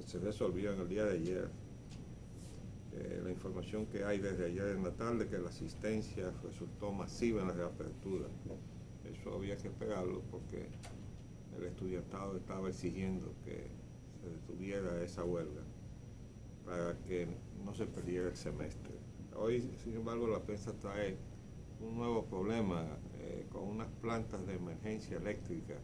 se resolvió en el día de ayer. La información que hay desde ayer en la tarde, que la asistencia resultó masiva en la reapertura. Eso había que esperarlo porque el estudiantado estaba exigiendo que se detuviera esa huelga para que no se perdiera el semestre. Hoy, sin embargo, la prensa trae un nuevo problema con unas plantas de emergencia eléctrica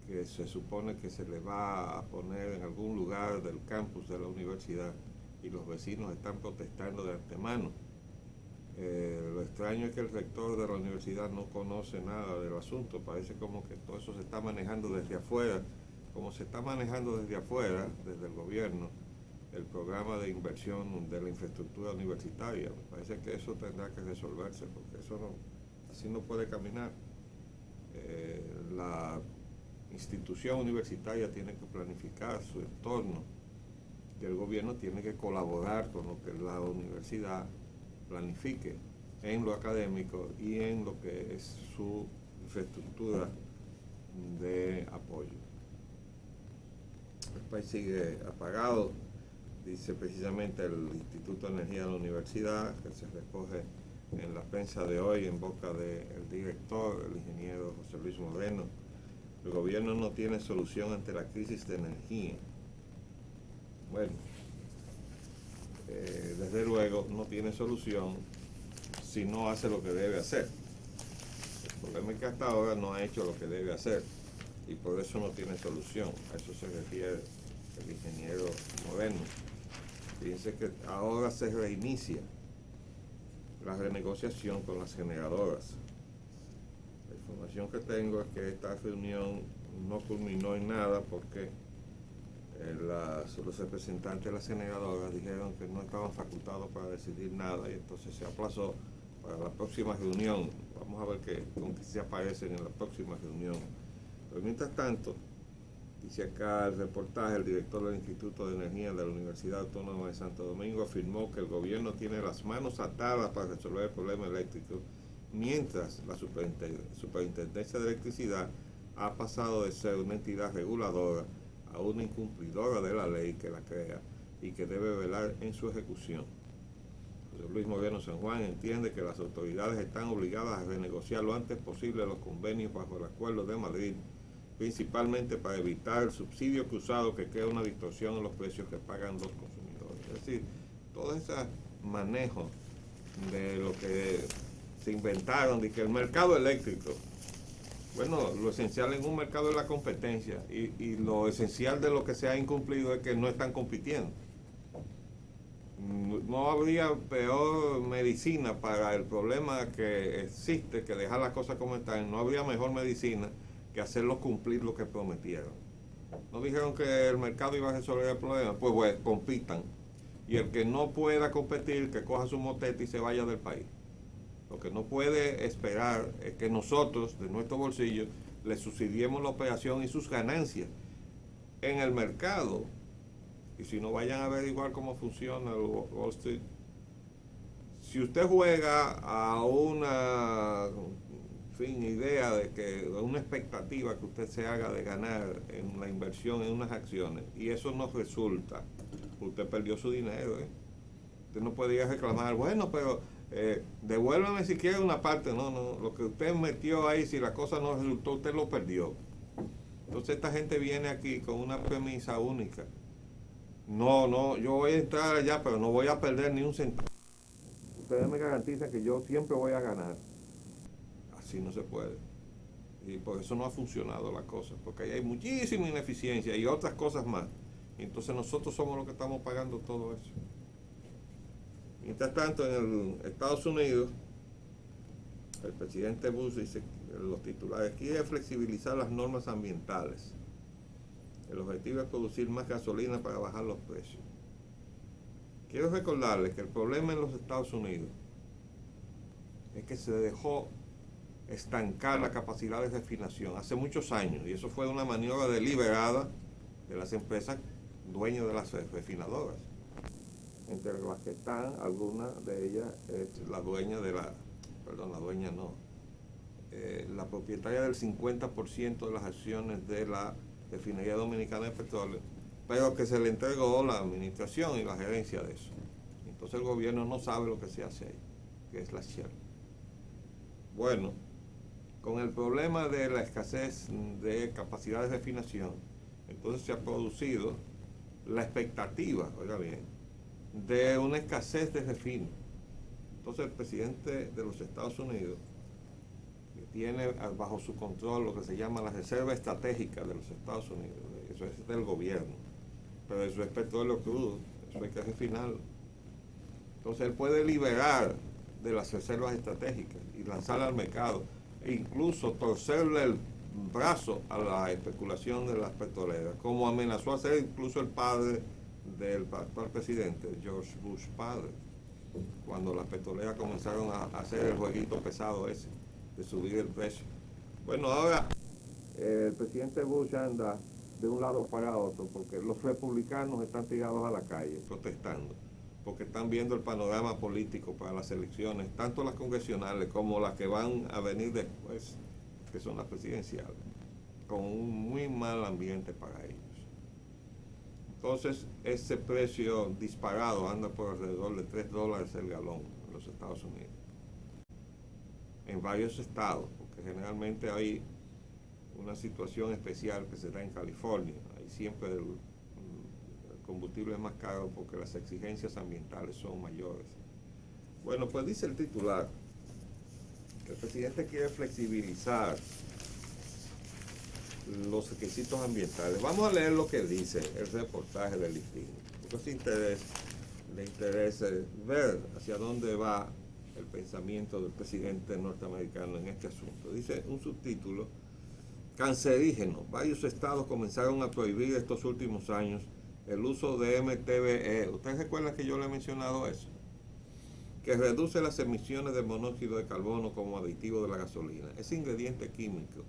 que se supone que se le va a poner en algún lugar del campus de la universidad y los vecinos están protestando de antemano. Lo extraño es que el rector de la universidad no conoce nada del asunto, parece como que todo eso se está manejando desde afuera, como se está manejando desde afuera, desde el gobierno, el programa de inversión de la infraestructura universitaria. Me parece que eso tendrá que resolverse, porque eso no, así no puede caminar. La institución universitaria tiene que planificar su entorno y el gobierno tiene que colaborar con lo que la universidad planifique en lo académico y en lo que es su infraestructura de apoyo. El país sigue apagado, dice precisamente el Instituto de Energía de la Universidad, que se recoge en la prensa de hoy en boca del director, el ingeniero José Luis Moreno. El gobierno no tiene solución ante la crisis de energía. Bueno, desde luego no tiene solución si no hace lo que debe hacer. El problema es que hasta ahora no ha hecho lo que debe hacer y por eso no tiene solución. A eso se refiere el ingeniero Moreno. Fíjense que ahora se reinicia la renegociación con las generadoras. La información que tengo es que esta reunión no culminó en nada porque los representantes de las generadoras dijeron que no estaban facultados para decidir nada y entonces se aplazó para la próxima reunión. Vamos a ver con qué se aparecen en la próxima reunión. Pero mientras tanto, dice acá el reportaje, el director del Instituto de Energía de la Universidad Autónoma de Santo Domingo afirmó que el gobierno tiene las manos atadas para resolver el problema eléctrico, mientras la Superintendencia de Electricidad ha pasado de ser una entidad reguladora a una incumplidora de la ley que la crea y que debe velar en su ejecución. José Luis Moreno San Juan entiende que las autoridades están obligadas a renegociar lo antes posible los convenios bajo el Acuerdo de Madrid, principalmente para evitar el subsidio cruzado que crea una distorsión en los precios que pagan los consumidores. Es decir, todo ese manejo de lo que se inventaron, de que el mercado eléctrico, bueno, lo esencial en un mercado es la competencia y lo esencial de lo que se ha incumplido es que no están compitiendo. No habría peor medicina para el problema que existe que dejar las cosas como están. No habría mejor medicina que hacerlos cumplir lo que prometieron. No dijeron que el mercado iba a resolver el problema, pues bueno, compitan. Y el que no pueda competir, que coja su motete y se vaya del país. Lo que no puede esperar es que nosotros, de nuestro bolsillo, le subsidiemos la operación y sus ganancias en el mercado. Y si no, vayan a averiguar cómo funciona el Wall Street. Si usted juega a una idea de que una expectativa que usted se haga de ganar en la inversión en unas acciones y eso no resulta, usted perdió su dinero. Usted no podía reclamar, bueno, pero devuélvame si quiere una parte. No, lo que usted metió ahí, si la cosa no resultó, usted lo perdió. Entonces esta gente viene aquí con una premisa única. No, yo voy a entrar allá, pero no voy a perder ni un centavo. Ustedes me garantizan que yo siempre voy a ganar. Así no se puede. Y por eso no ha funcionado la cosa, porque ahí hay muchísima ineficiencia y otras cosas más. Y entonces nosotros somos los que estamos pagando todo eso. Mientras tanto, en Estados Unidos, el presidente Bush dice, los titulares, quiere flexibilizar las normas ambientales. El objetivo es producir más gasolina para bajar los precios. Quiero recordarles que el problema en los Estados Unidos es que se dejó estancar la capacidad de refinación hace muchos años, y eso fue una maniobra deliberada de las empresas dueñas de las refinadoras. Entre las que están, algunas de ellas es la dueña de la propietaria del 50% de las acciones de la Refinería Dominicana de Petróleo, pero que se le entregó la administración y la gerencia de eso. Entonces el gobierno no sabe lo que se hace ahí, que es la Shell. Bueno, con el problema de la escasez de capacidad de refinación, entonces se ha producido la expectativa, oiga bien, de una escasez de refino. Entonces el presidente de los Estados Unidos, que tiene bajo su control lo que se llama la reserva estratégica de los Estados Unidos, eso es del gobierno, pero eso es petróleo crudo, eso hay que refinarlo. Entonces él puede liberar de las reservas estratégicas y lanzarla al mercado, e incluso torcerle el brazo a la especulación de las petroleras, como amenazó a hacer incluso el padre del actual presidente, George Bush padre, cuando las petroleras comenzaron a hacer el jueguito pesado ese, de subir el precio. Bueno, ahora el presidente Bush anda de un lado para otro, porque los republicanos están tirados a la calle, protestando, porque están viendo el panorama político para las elecciones, tanto las congresionales como las que van a venir después, que son las presidenciales, con un muy mal ambiente para ellos. Entonces, ese precio disparado anda por alrededor de $3 el galón en los Estados Unidos. En varios estados, porque generalmente hay una situación especial que se da en California. Ahí siempre el combustible es más caro porque las exigencias ambientales son mayores. Bueno, pues dice el titular que el presidente quiere flexibilizar los requisitos ambientales. Vamos a leer lo que dice el reportaje del listín, porque le interesa ver hacia dónde va el pensamiento del presidente norteamericano en este asunto. Dice un subtítulo: cancerígeno. Varios estados comenzaron a prohibir estos últimos años el uso de MTBE. ¿Ustedes recuerdan que yo le he mencionado eso? Que reduce las emisiones de monóxido de carbono como aditivo de la gasolina. Ese ingrediente químico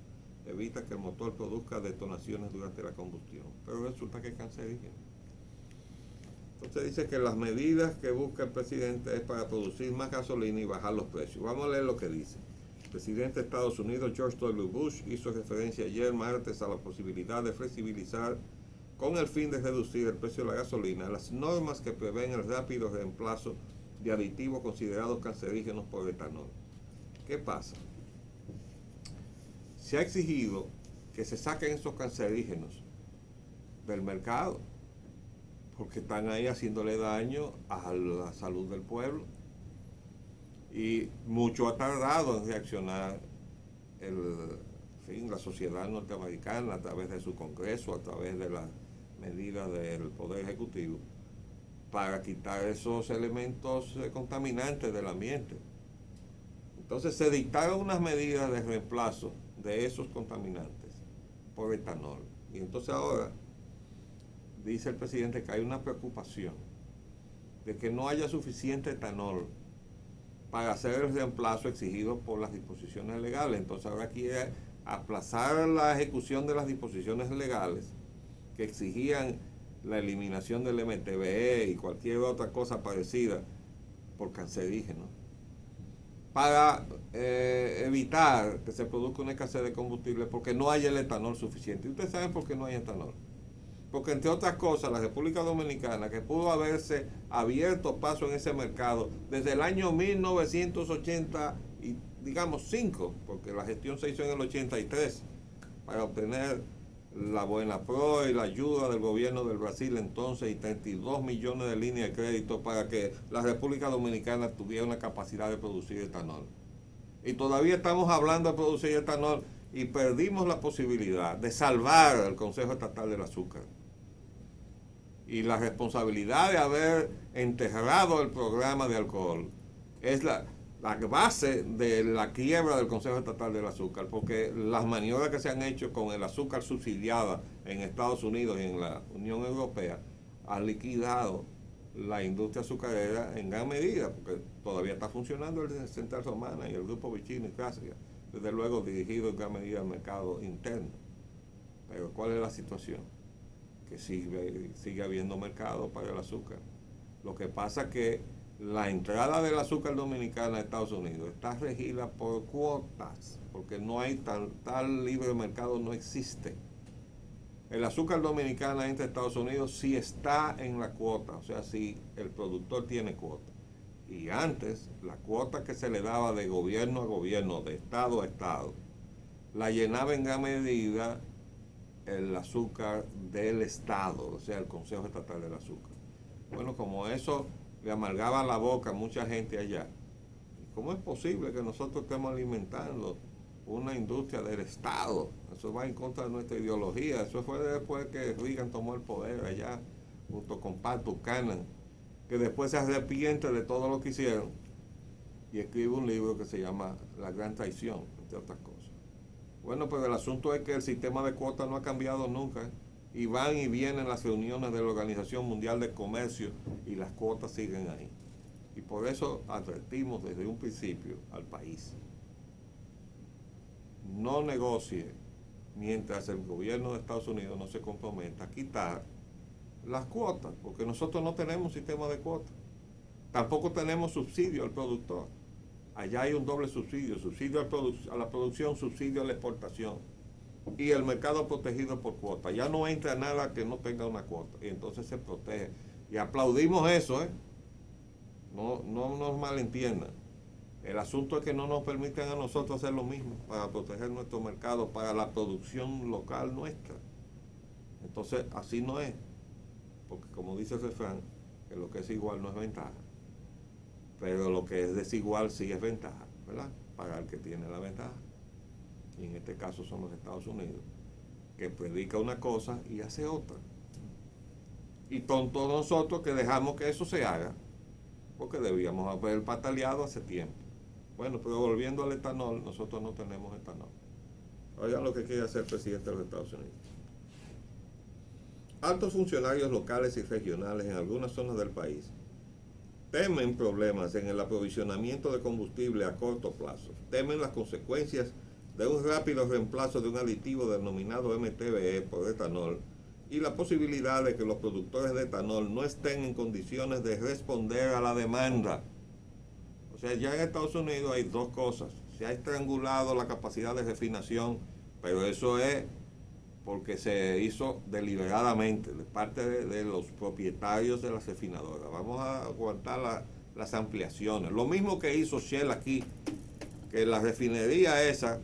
evita que el motor produzca detonaciones durante la combustión, pero resulta que es cancerígeno. Entonces dice que las medidas que busca el presidente es para producir más gasolina y bajar los precios. Vamos a leer lo que dice. El presidente de Estados Unidos, George W. Bush, hizo referencia ayer martes a la posibilidad de flexibilizar, con el fin de reducir el precio de la gasolina, las normas que prevén el rápido reemplazo de aditivos considerados cancerígenos por etanol. ¿Qué pasa? Se ha exigido que se saquen esos cancerígenos del mercado, porque están ahí haciéndole daño a la salud del pueblo. Y mucho ha tardado en reaccionar la sociedad norteamericana a través de su Congreso, a través de las medidas del Poder Ejecutivo, para quitar esos elementos contaminantes del ambiente. Entonces se dictaron unas medidas de reemplazo de esos contaminantes por etanol. Y entonces ahora dice el presidente que hay una preocupación de que no haya suficiente etanol para hacer el reemplazo exigido por las disposiciones legales. Entonces ahora quiere aplazar la ejecución de las disposiciones legales que exigían la eliminación del MTBE y cualquier otra cosa parecida por cancerígenos, para evitar que se produzca una escasez de combustible, porque no hay el etanol suficiente. ¿Y ustedes saben por qué no hay etanol? Porque entre otras cosas, la República Dominicana, que pudo haberse abierto paso en ese mercado desde el año 1980 y digamos 5, porque la gestión se hizo en el 83 para obtener la Buena Pro y la ayuda del gobierno del Brasil entonces, y 32 millones de líneas de crédito para que la República Dominicana tuviera una capacidad de producir etanol. Y todavía estamos hablando de producir etanol y perdimos la posibilidad de salvar al Consejo Estatal del Azúcar. Y la responsabilidad de haber enterrado el programa de alcohol es la base de la quiebra del Consejo Estatal del Azúcar, porque las maniobras que se han hecho con el azúcar subsidiada en Estados Unidos y en la Unión Europea han liquidado la industria azucarera en gran medida, porque todavía está funcionando el Central Romana y el Grupo Vicino y Cássia, desde luego dirigido en gran medida al mercado interno. Pero ¿cuál es la situación? Que sigue habiendo mercado para el azúcar. Lo que pasa es que la entrada del azúcar dominicana a Estados Unidos está regida por cuotas, porque no hay tal libre mercado, no existe. El azúcar dominicana entre Estados Unidos sí está en la cuota, o sea, si el productor tiene cuota. Y antes, la cuota que se le daba de gobierno a gobierno, de estado a estado, la llenaba en gran medida el azúcar del estado, o sea, el Consejo Estatal del Azúcar. Bueno, como eso le amargaba la boca a mucha gente allá, ¿cómo es posible que nosotros estemos alimentando una industria del Estado? Eso va en contra de nuestra ideología. Eso fue después que Reagan tomó el poder allá, junto con Pat Buchanan, que después se arrepiente de todo lo que hicieron y escribe un libro que se llama La Gran Traición, entre otras cosas. Bueno, pero el asunto es que el sistema de cuotas no ha cambiado nunca, y van y vienen las reuniones de la Organización Mundial de Comercio y las cuotas siguen ahí. Y por eso advertimos desde un principio al país: no negocie mientras el gobierno de Estados Unidos no se comprometa a quitar las cuotas, porque nosotros no tenemos sistema de cuotas. Tampoco tenemos subsidio al productor. Allá hay un doble subsidio: subsidio a la producción, subsidio a la exportación, y el mercado protegido por cuota. Ya no entra nada que no tenga una cuota, y entonces se protege. Y aplaudimos eso, no nos malentiendan. El asunto es que no nos permiten a nosotros hacer lo mismo para proteger nuestro mercado, para la producción local nuestra. Entonces, así no es. Porque como dice el refrán, que lo que es igual no es ventaja. Pero lo que es desigual sí es ventaja, ¿verdad? Para el que tiene la ventaja. Y en este caso son los Estados Unidos, que predica una cosa y hace otra. Y tontos nosotros que dejamos que eso se haga, porque debíamos haber pataleado hace tiempo. Bueno, pero volviendo al etanol, nosotros no tenemos etanol. Oigan lo que quiere hacer el presidente de los Estados Unidos. Altos funcionarios locales y regionales en algunas zonas del país temen problemas en el aprovisionamiento de combustible a corto plazo. Temen las consecuencias de un rápido reemplazo de un aditivo denominado MTBE por etanol y la posibilidad de que los productores de etanol no estén en condiciones de responder a la demanda. O sea, ya en Estados Unidos hay dos cosas: se ha estrangulado la capacidad de refinación, pero eso es porque se hizo deliberadamente de parte de los propietarios de las refinadoras. Vamos a aguantar las ampliaciones. Lo mismo que hizo Shell aquí, que la refinería esa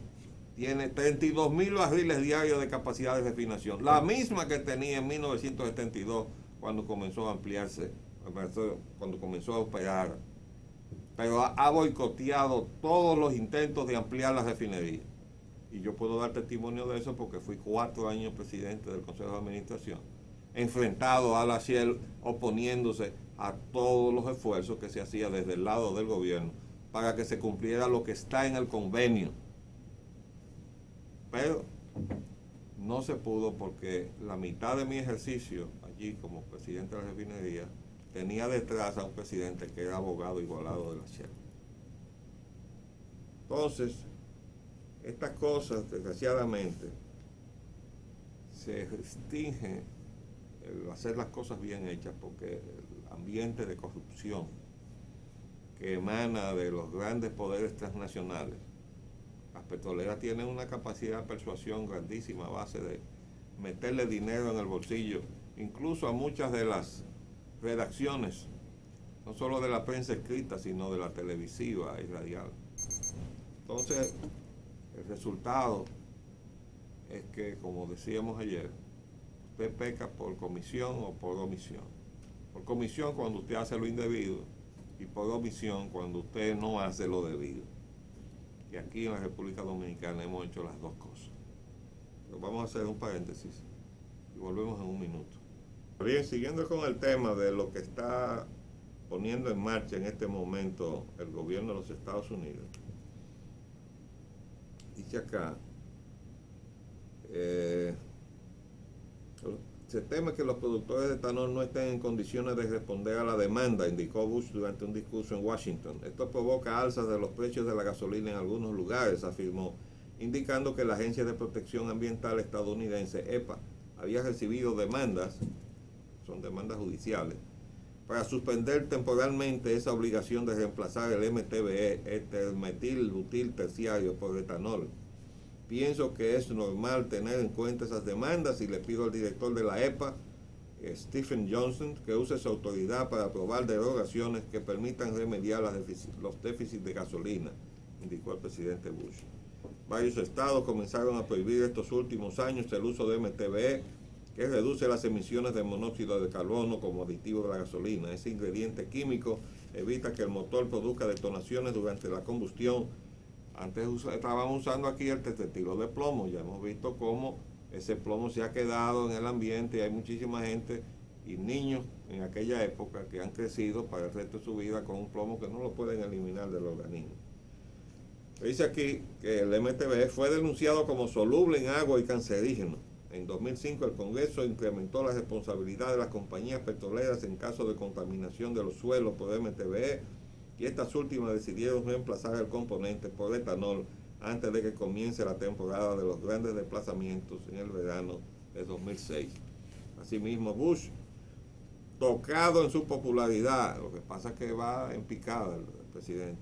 tiene 32.000 barriles diarios de capacidad de refinación, la misma que tenía en 1972 cuando comenzó a ampliarse, cuando comenzó a operar. Pero ha boicoteado todos los intentos de ampliar la refinería. Y yo puedo dar testimonio de eso porque fui 4 años presidente del Consejo de Administración, enfrentado a la Shell, oponiéndose a todos los esfuerzos que se hacían desde el lado del gobierno para que se cumpliera lo que está en el convenio. Pero no se pudo porque la mitad de mi ejercicio allí como presidente de la refinería tenía detrás a un presidente que era abogado igualado de la Shell. Entonces, estas cosas, desgraciadamente, se restringe el hacer las cosas bien hechas porque el ambiente de corrupción que emana de los grandes poderes transnacionales, las petroleras tienen una capacidad de persuasión grandísima a base de meterle dinero en el bolsillo, incluso a muchas de las redacciones, no solo de la prensa escrita, sino de la televisiva y radial. Entonces, el resultado es que, como decíamos ayer, usted peca por comisión o por omisión. Por comisión cuando usted hace lo indebido y por omisión cuando usted no hace lo debido. Y aquí en la República Dominicana hemos hecho las dos cosas. Pero vamos a hacer un paréntesis y volvemos en un minuto. Bien, siguiendo con el tema de lo que está poniendo en marcha en este momento el gobierno de los Estados Unidos. Dice acá, se teme que los productores de etanol no estén en condiciones de responder a la demanda, indicó Bush durante un discurso en Washington. Esto provoca alzas de los precios de la gasolina en algunos lugares, afirmó, indicando que la Agencia de Protección Ambiental estadounidense, EPA, había recibido demandas, son demandas judiciales, para suspender temporalmente esa obligación de reemplazar el MTBE, metil butil terciario, por etanol, Pienso que es normal tener en cuenta esas demandas y le pido al director de la EPA, Stephen Johnson, que use su autoridad para aprobar derogaciones que permitan remediar los déficits de gasolina, indicó el presidente Bush. Varios estados comenzaron a prohibir estos últimos años el uso de MTBE, que reduce las emisiones de monóxido de carbono como aditivo de la gasolina. Ese ingrediente químico evita que el motor produzca detonaciones durante la combustión. Antes estábamos usando aquí el tetretilo de plomo, ya hemos visto cómo ese plomo se ha quedado en el ambiente y hay muchísima gente y niños en aquella época que han crecido para el resto de su vida con un plomo que no lo pueden eliminar del organismo. Dice aquí que el MTBE fue denunciado como soluble en agua y cancerígeno. En 2005 el Congreso incrementó la responsabilidad de las compañías petroleras en caso de contaminación de los suelos por MTBE y estas últimas decidieron reemplazar el componente por etanol antes de que comience la temporada de los grandes desplazamientos en el verano de 2006. Asimismo, Bush, tocado en su popularidad, lo que pasa es que va en picada el presidente,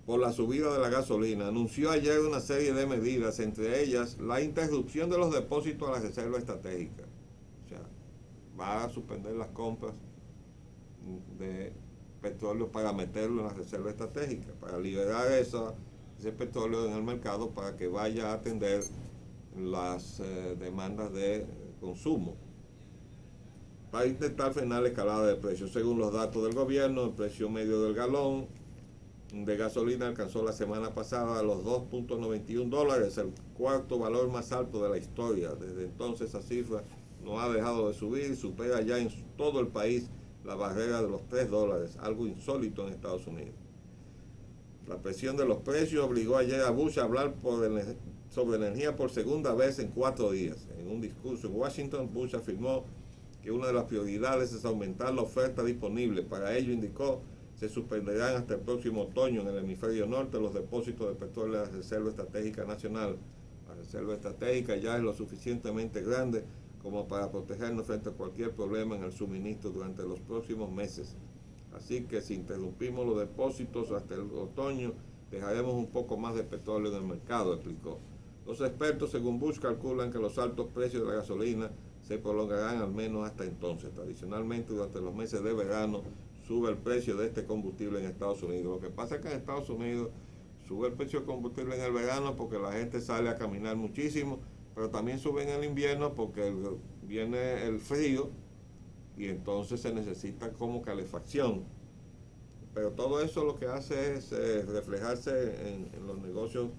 por la subida de la gasolina, anunció ayer una serie de medidas, entre ellas la interrupción de los depósitos a la reserva estratégica. O sea, va a suspender las compras de petróleo para meterlo en la reserva estratégica, para liberar ese petróleo en el mercado para que vaya a atender las demandas de consumo, para intentar frenar la escalada de precios. Según los datos del gobierno, el precio medio del galón de gasolina alcanzó la semana pasada los $2.91, el cuarto valor más alto de la historia. Desde entonces esa cifra no ha dejado de subir y supera ya en todo el país la barrera de los $3, algo insólito en Estados Unidos. La presión de los precios obligó ayer a Bush a hablar sobre energía por segunda vez en 4 días. En un discurso en Washington, Bush afirmó que una de las prioridades es aumentar la oferta disponible. Para ello, indicó, se suspenderán hasta el próximo otoño en el hemisferio norte los depósitos de petróleo de la Reserva Estratégica Nacional. La Reserva Estratégica ya es lo suficientemente grande como para protegernos frente a cualquier problema en el suministro durante los próximos meses. Así que si interrumpimos los depósitos hasta el otoño, dejaremos un poco más de petróleo en el mercado, explicó. Los expertos, según Bush, calculan que los altos precios de la gasolina se prolongarán al menos hasta entonces. Tradicionalmente, durante los meses de verano, sube el precio de este combustible en Estados Unidos. Lo que pasa es que en Estados Unidos sube el precio del combustible en el verano porque la gente sale a caminar muchísimo, pero también sube en el invierno porque viene el frío y entonces se necesita como calefacción. Pero todo eso lo que hace es reflejarse en los negocios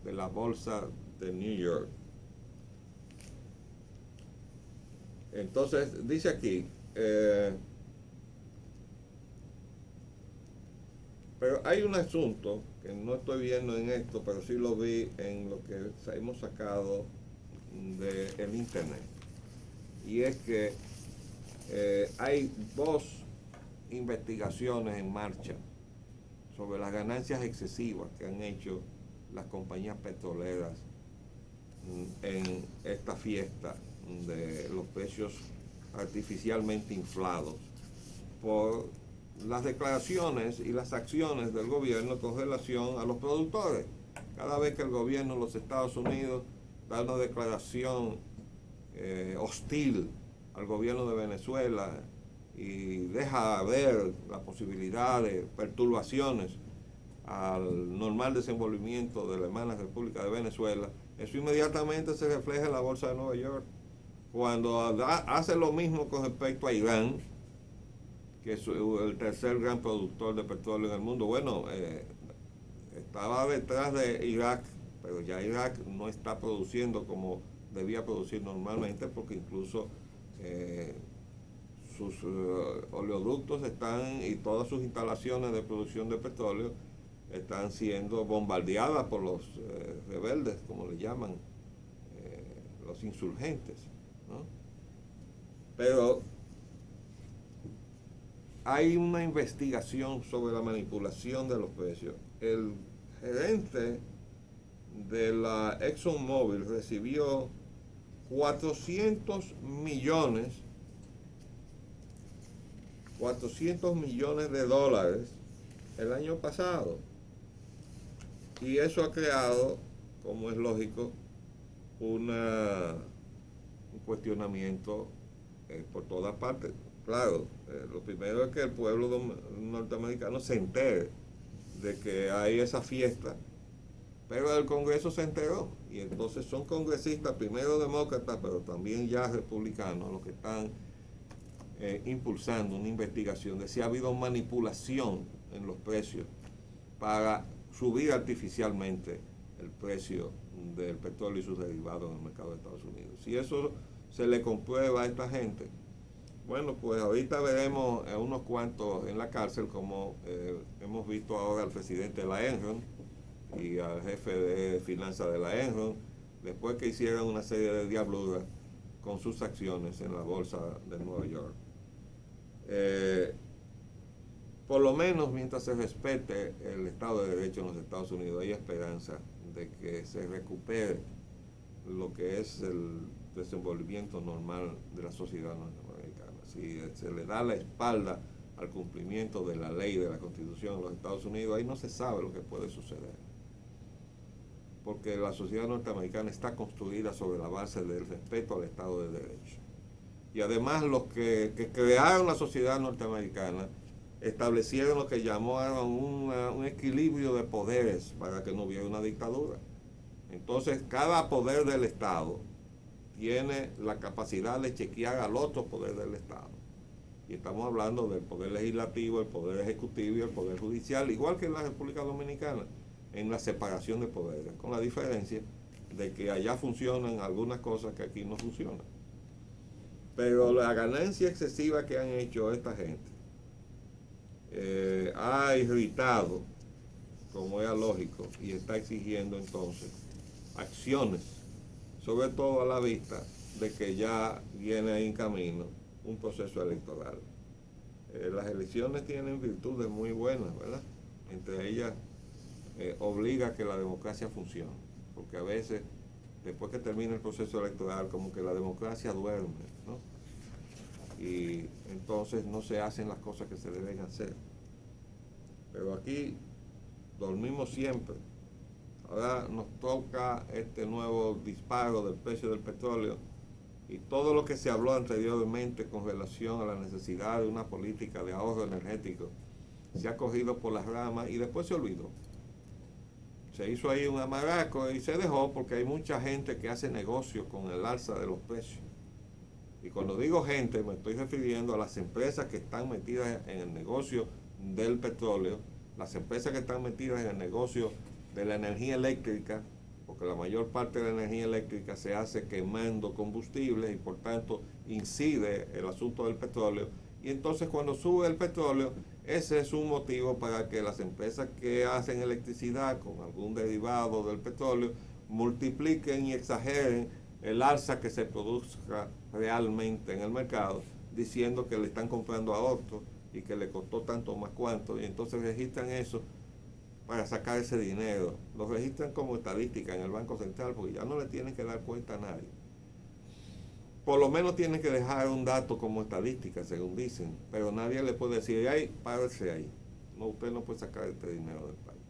de la bolsa de New York. Entonces, dice aquí, pero hay un asunto que no estoy viendo en esto, pero sí lo vi en lo que hemos sacado del internet. Y es que hay 2 investigaciones en marcha sobre las ganancias excesivas que han hecho las compañías petroleras en esta fiesta de los precios artificialmente inflados por las declaraciones y las acciones del gobierno con relación a los productores. Cada vez que el gobierno de los Estados Unidos da una declaración hostil al gobierno de Venezuela y deja ver la posibilidad de perturbaciones al normal desenvolvimiento de la hermana República de Venezuela, eso inmediatamente se refleja en la bolsa de Nueva York. Cuando hace lo mismo con respecto a Irán, que es el tercer gran productor de petróleo en el mundo, bueno, estaba detrás de Irak, pero ya Irak no está produciendo como debía producir normalmente, porque incluso sus oleoductos están y todas sus instalaciones de producción de petróleo están siendo bombardeadas por los rebeldes, como le llaman, los insurgentes, ¿no? Pero hay una investigación sobre la manipulación de los precios. El gerente de la ExxonMobil recibió 400 millones de dólares el año pasado, y eso ha creado como es lógico, un cuestionamiento por todas partes. Claro, lo primero es que el pueblo norteamericano se entere de que hay esa fiesta, pero el Congreso se enteró, y entonces son congresistas, primero demócratas, pero también ya republicanos, los que están impulsando una investigación de si ha habido manipulación en los precios para subir artificialmente el precio del petróleo y sus derivados en el mercado de Estados Unidos. Si eso se le comprueba a esta gente, bueno, pues ahorita veremos a unos cuantos en la cárcel, como hemos visto ahora al presidente de la Enron y al jefe de finanzas de la Enron, después que hicieron una serie de diabluras con sus acciones en la bolsa de Nueva York. Por lo menos mientras se respete el Estado de Derecho en los Estados Unidos, hay esperanza de que se recupere lo que es el desenvolvimiento normal de la sociedad norteamericana. Si se le da la espalda al cumplimiento de la ley, de la Constitución de los Estados Unidos, ahí no se sabe lo que puede suceder. Porque la sociedad norteamericana está construida sobre la base del respeto al Estado de Derecho. Y además los que crearon la sociedad norteamericana establecieron lo que llamaron un equilibrio de poderes para que no hubiera una dictadura. Entonces, cada poder del Estado tiene la capacidad de chequear al otro poder del Estado. Y estamos hablando del poder legislativo, el poder ejecutivo y el poder judicial, igual que en la República Dominicana, en la separación de poderes, con la diferencia de que allá funcionan algunas cosas que aquí no funcionan. Pero la ganancia excesiva que han hecho esta gente ha irritado, como era lógico, y está exigiendo entonces acciones, sobre todo a la vista de que ya viene ahí en camino un proceso electoral. Las elecciones tienen virtudes muy buenas, ¿verdad? Entre ellas, obliga a que la democracia funcione, porque a veces, después que termina el proceso electoral, como que la democracia duerme, ¿no? Y entonces no se hacen las cosas que se deben hacer. Pero aquí dormimos siempre. Ahora nos toca este nuevo disparo del precio del petróleo y todo lo que se habló anteriormente con relación a la necesidad de una política de ahorro energético se ha cogido por las ramas y después se olvidó. Se hizo ahí un amaraco y se dejó porque hay mucha gente que hace negocio con el alza de los precios. Y cuando digo gente, me estoy refiriendo a las empresas que están metidas en el negocio del petróleo, las empresas que están metidas en el negocio de la energía eléctrica, porque la mayor parte de la energía eléctrica se hace quemando combustibles y por tanto incide el asunto del petróleo. Y entonces cuando sube el petróleo, ese es un motivo para que las empresas que hacen electricidad con algún derivado del petróleo multipliquen y exageren el alza que se produzca realmente en el mercado, diciendo que le están comprando a otros y que le costó tanto más cuanto, y entonces registran eso para sacar ese dinero. Lo registran como estadística en el Banco Central porque ya no le tienen que dar cuenta a nadie. Por lo menos tienen que dejar un dato como estadística, según dicen, pero nadie le puede decir, ay, párese ahí. No, usted no puede sacar este dinero del país.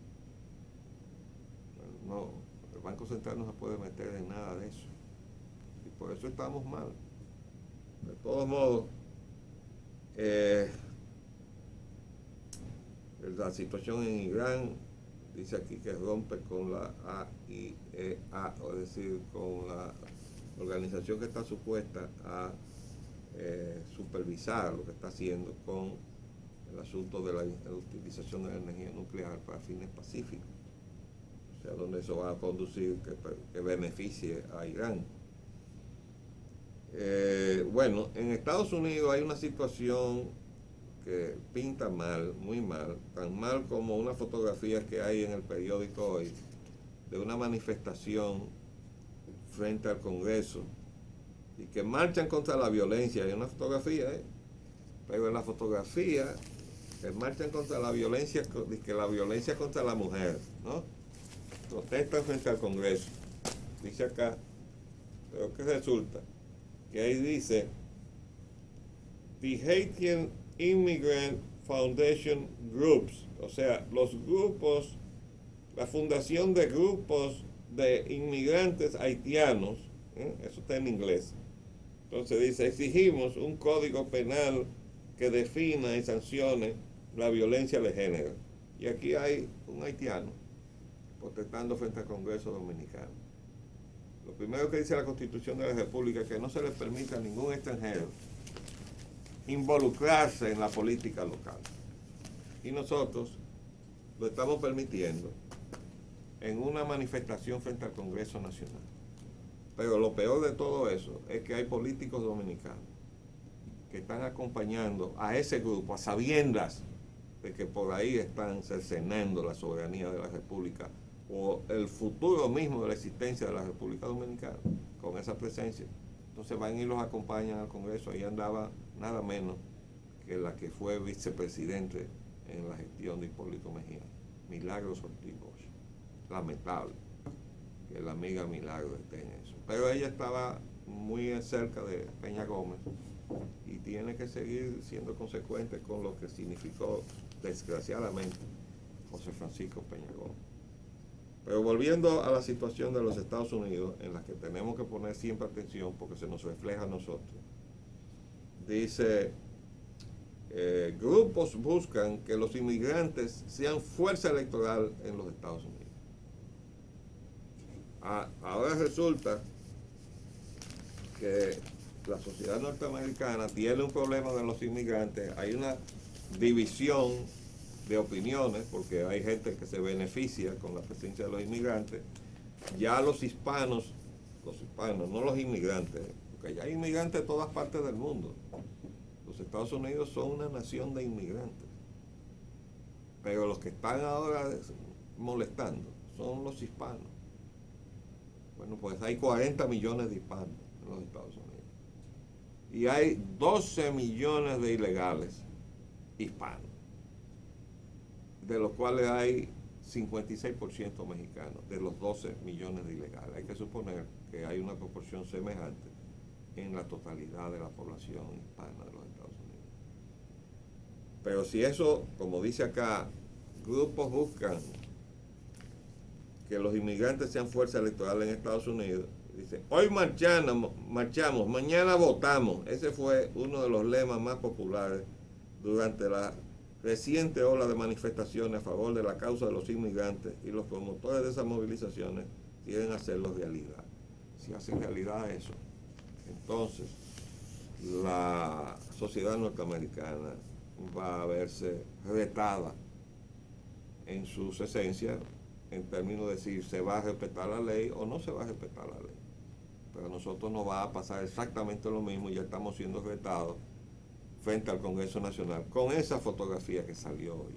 No, el Banco Central no se puede meter en nada de eso. Y por eso estamos mal. De todos modos, la situación en Irán, dice aquí que rompe con la AIEA, es decir, con la organización que está supuesta a supervisar lo que está haciendo con el asunto de la utilización de la energía nuclear para fines pacíficos. O sea, donde eso va a conducir que beneficie a Irán. Bueno, en Estados Unidos hay una situación que pinta mal, muy mal, tan mal como una fotografía que hay en el periódico hoy de una manifestación frente al Congreso y que marchan contra la violencia. Hay una fotografía, pero en la fotografía que marchan contra la violencia, que la violencia contra la mujer, ¿no? Protestan frente al Congreso. Dice acá, pero ¿qué resulta? Que ahí dice, the Haitian Immigrant Foundation Groups, o sea, los grupos, la fundación de grupos de inmigrantes haitianos, eso está en inglés. Entonces dice, exigimos un código penal que defina y sancione la violencia de género. Y aquí hay un haitiano protestando frente al Congreso Dominicano. Lo primero que dice la Constitución de la República es que no se le permite a ningún extranjero involucrarse en la política local. Y nosotros lo estamos permitiendo en una manifestación frente al Congreso Nacional. Pero lo peor de todo eso es que hay políticos dominicanos que están acompañando a ese grupo a sabiendas de que por ahí están cercenando la soberanía de la República o el futuro mismo de la existencia de la República Dominicana con esa presencia. Entonces van y los acompañan al Congreso. Ahí andaba nada menos que la que fue vicepresidente en la gestión de Hipólito Mejía, Milagros Ortiz Bosch. Lamentable que la amiga Milagro esté en eso. Pero ella estaba muy cerca de Peña Gómez y tiene que seguir siendo consecuente con lo que significó, desgraciadamente, José Francisco Peña Gómez. Pero volviendo a la situación de los Estados Unidos, en la que tenemos que poner siempre atención porque se nos refleja a nosotros, dice, grupos buscan que los inmigrantes sean fuerza electoral en los Estados Unidos. Ahora resulta que la sociedad norteamericana tiene un problema de los inmigrantes, hay una división de opiniones, porque hay gente que se beneficia con la presencia de los inmigrantes. Ya los hispanos, no los inmigrantes, porque ya hay inmigrantes de todas partes del mundo. Los Estados Unidos son una nación de inmigrantes, pero los que están ahora molestando son los hispanos. Bueno, pues hay 40 millones de hispanos en los Estados Unidos. Y hay 12 millones de ilegales hispanos, de los cuales hay 56% mexicanos, de los 12 millones de ilegales. Hay que suponer que hay una proporción semejante en la totalidad de la población hispana de los Estados Unidos. Pero si eso, como dice acá, grupos buscan que los inmigrantes sean fuerza electoral en Estados Unidos, dice, hoy marchamos, mañana votamos. Ese fue uno de los lemas más populares durante la reciente ola de manifestaciones a favor de la causa de los inmigrantes, y los promotores de esas movilizaciones quieren hacerlo realidad. Si hacen realidad eso, entonces la sociedad norteamericana va a verse retada en sus esencias, en términos de si se va a respetar la ley o no se va a respetar la ley. Pero a nosotros nos va a pasar exactamente lo mismo, y ya estamos siendo retados frente al Congreso Nacional con esa fotografía que salió hoy.